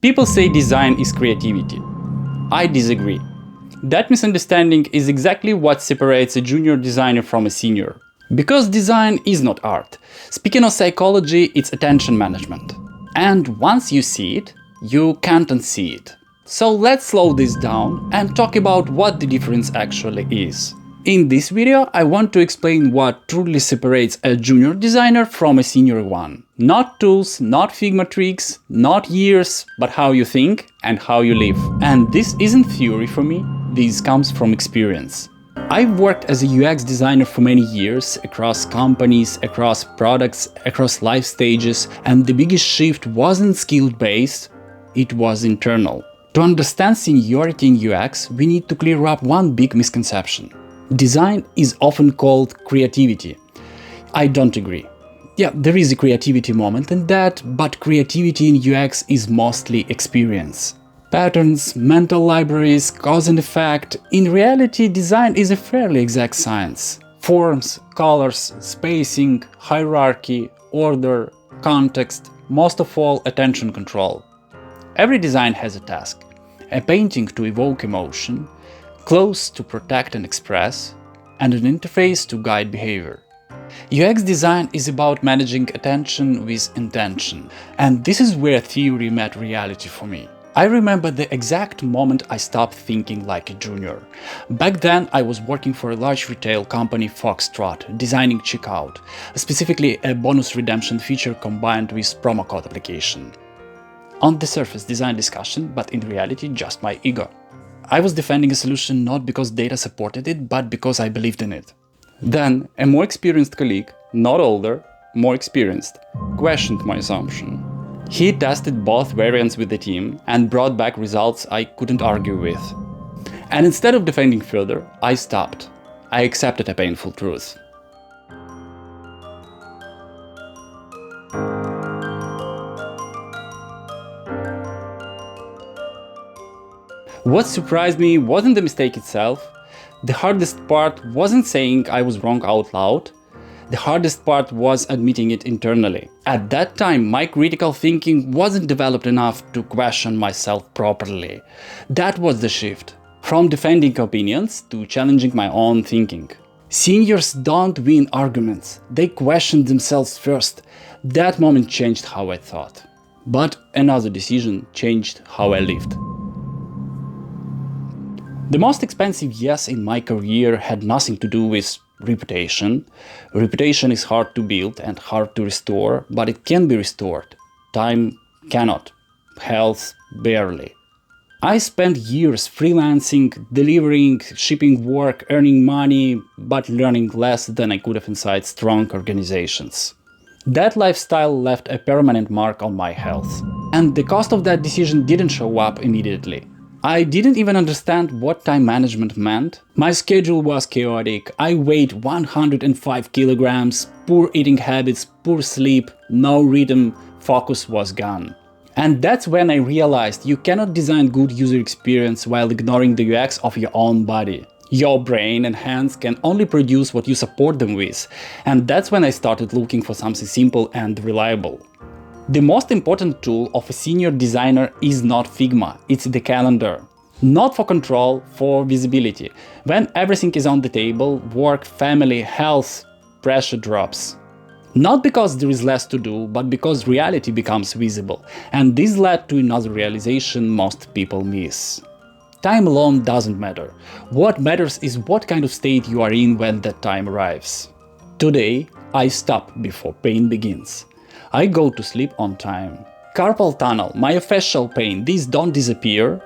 People say design is creativity. I disagree. That misunderstanding is exactly what separates a junior designer from a senior. Because design is not art. Speaking of psychology, it's attention management. And once you see it, you can't unsee it. So let's slow this down and talk about what the difference actually is. In this video, I want to explain what truly separates a junior designer from a senior one. Not tools, not Figma tricks, not years, but how you think and how you live. And this isn't theory for me, this comes from experience. I've worked as a UX designer for many years, across companies, across products, across life stages, and the biggest shift wasn't skill-based, it was internal. To understand seniority in UX, we need to clear up one big misconception. Design is often called creativity. I don't agree. Yeah, there is a creativity moment in that, but creativity in UX is mostly experience. Patterns, mental libraries, cause and effect. In reality, design is a fairly exact science. Forms, colors, spacing, hierarchy, order, context, most of all, attention control. Every design has a task. A painting to evoke emotion, clothes to protect and express, and an interface to guide behavior. UX design is about managing attention with intention, and this is where theory met reality for me. I remember the exact moment I stopped thinking like a junior. Back then, I was working for a large retail company, Foxtrot, designing checkout, specifically a bonus redemption feature combined with promo code application. On the surface, design discussion, but in reality, just my ego. I was defending a solution not because data supported it, but because I believed in it. Then, a more experienced colleague, not older, more experienced, questioned my assumption. He tested both variants with the team and brought back results I couldn't argue with. And instead of defending further, I stopped. I accepted a painful truth. What surprised me wasn't the mistake itself. The hardest part wasn't saying I was wrong out loud. The hardest part was admitting it internally. At that time, my critical thinking wasn't developed enough to question myself properly. That was the shift. From defending opinions to challenging my own thinking. Seniors don't win arguments. They question themselves first. That moment changed how I thought. But another decision changed how I lived. The most expensive yes in my career had nothing to do with reputation. Reputation is hard to build and hard to restore, but it can be restored. Time cannot. Health barely. I spent years freelancing, delivering, shipping work, earning money, but learning less than I could have inside strong organizations. That lifestyle left a permanent mark on my health. And the cost of that decision didn't show up immediately. I didn't even understand what time management meant. My schedule was chaotic. I weighed 105 kilograms, poor eating habits, poor sleep, no rhythm, focus was gone. And that's when I realized you cannot design good user experience while ignoring the UX of your own body. Your brain and hands can only produce what you support them with. And that's when I started looking for something simple and reliable. The most important tool of a senior designer is not Figma, it's the calendar. Not for control, for visibility. When everything is on the table, work, family, health, pressure drops. Not because there is less to do, but because reality becomes visible. And this led to another realization most people miss. Time alone doesn't matter. What matters is what kind of state you are in when that time arrives. Today, I stop before pain begins. I go to sleep on time. Carpal tunnel, myofascial pain, these don't disappear.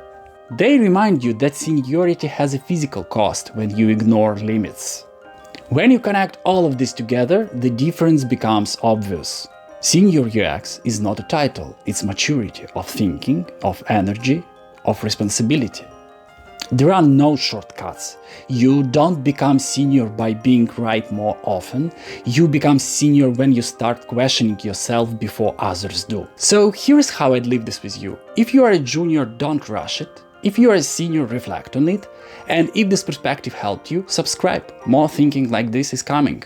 They remind you that seniority has a physical cost when you ignore limits. When you connect all of this together, the difference becomes obvious. Senior UX is not a title, it's maturity of thinking, of energy, of responsibility. There are no shortcuts. You don't become senior by being right more often. You become senior when you start questioning yourself before others do. So here's how I'd leave this with you. If you are a junior, don't rush it. If you are a senior, reflect on it. And if this perspective helped you, subscribe. More thinking like this is coming.